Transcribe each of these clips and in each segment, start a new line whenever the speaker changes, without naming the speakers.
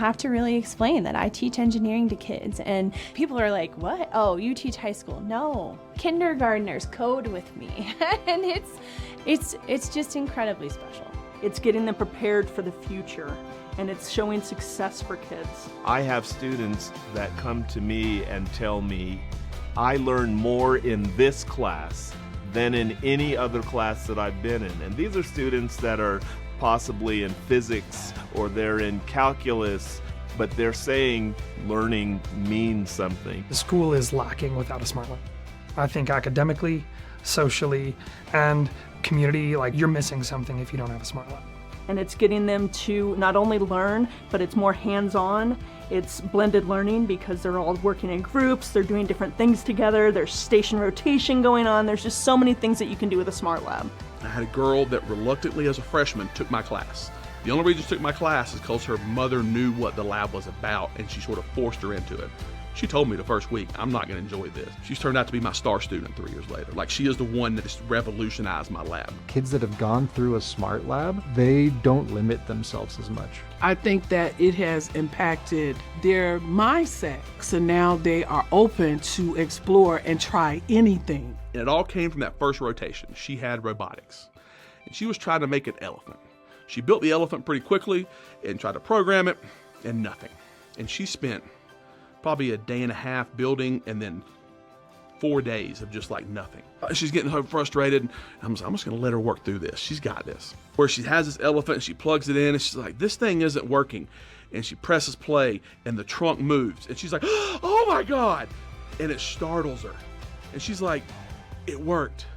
have to really explain that I teach engineering to kids. And people are like, what? Oh, you teach high school? No. Kindergartners code with me. And it's just incredibly special.
It's getting them prepared for the future, and it's showing success for kids.
I have students that come to me and tell me, I learned more in this class than in any other class that I've been in. And these are students that are possibly in physics or they're in calculus, but they're saying learning means something.
The school is lacking without a SmartLab. I think academically, socially, and community, like, you're missing something if you don't have a SmartLab.
And it's getting them to not only learn, but it's more hands-on. It's blended learning because they're all working in groups, they're doing different things together, there's station rotation going on, there's just so many things that you can do with a SmartLab.
I had a girl that reluctantly as a freshman took my class. The only reason she took my class is because her mother knew what the lab was about and she sort of forced her into it. She told me the first week, I'm not going to enjoy this. She's turned out to be my star student 3 years later. Like, she is the one that has revolutionized my lab.
Kids that have gone through a SmartLab, they don't limit themselves as much.
I think that it has impacted their mindset. So now they are open to explore and try anything.
And it all came from that first rotation. She had robotics, and she was trying to make an elephant. She built the elephant pretty quickly and tried to program it, and nothing. And she spent probably a day and a half building, and then 4 days of just like nothing. She's getting frustrated. I'm just gonna let her work through this. She's got this. Where she has this elephant, and she plugs it in, and she's like, this thing isn't working. And she presses play, and the trunk moves. And she's like, oh my God. And it startles her. And she's like, it worked.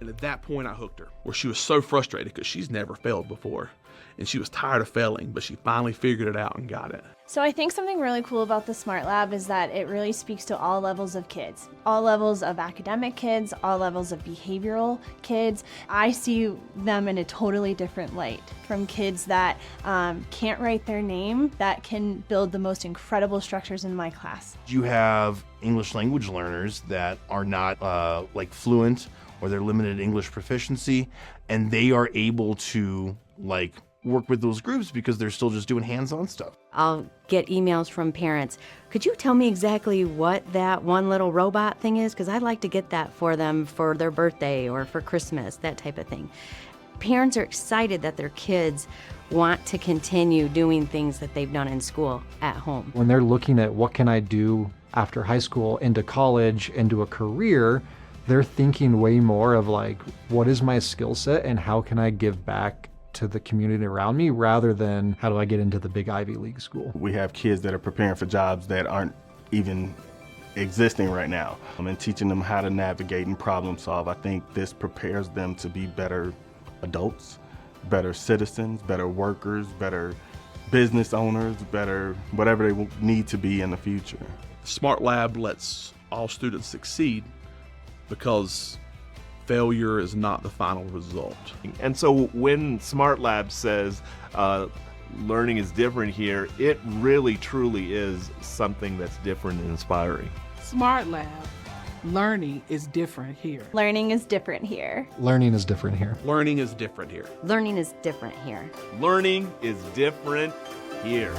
And at that point, I hooked her, where she was so frustrated because she's never failed before. And she was tired of failing, but she finally figured it out and got it.
So I think something really cool about the SmartLab is that it really speaks to all levels of kids, all levels of academic kids, all levels of behavioral kids. I see them in a totally different light, from kids that can't write their name, that can build the most incredible structures in my class.
You have English language learners that are not like fluent, or they're limited English proficiency, and they are able to like work with those groups because they're still just doing hands-on stuff.
I'll get emails from parents. Could you tell me exactly what that one little robot thing is? Because I'd like to get that for them for their birthday or for Christmas, that type of thing. Parents are excited that their kids want to continue doing things that they've done in school at home.
When they're looking at what can I do after high school, into college, into a career, they're thinking way more of like, what is my skill set and how can I give back to the community around me, rather than how do I get into the big Ivy League school.
We have kids that are preparing for jobs that aren't even existing right now, and teaching them how to navigate and problem solve. I think this prepares them to be better adults, better citizens, better workers, better business owners, better whatever they need to be in the future.
SmartLab lets all students succeed because failure is not the final result.
And so when SmartLab says learning is different here, it really truly is something that's different and inspiring.
SmartLab, learning is different here.
Learning is different here.
Learning is different here.
Learning is different here.
Learning is different here.
Learning is different here.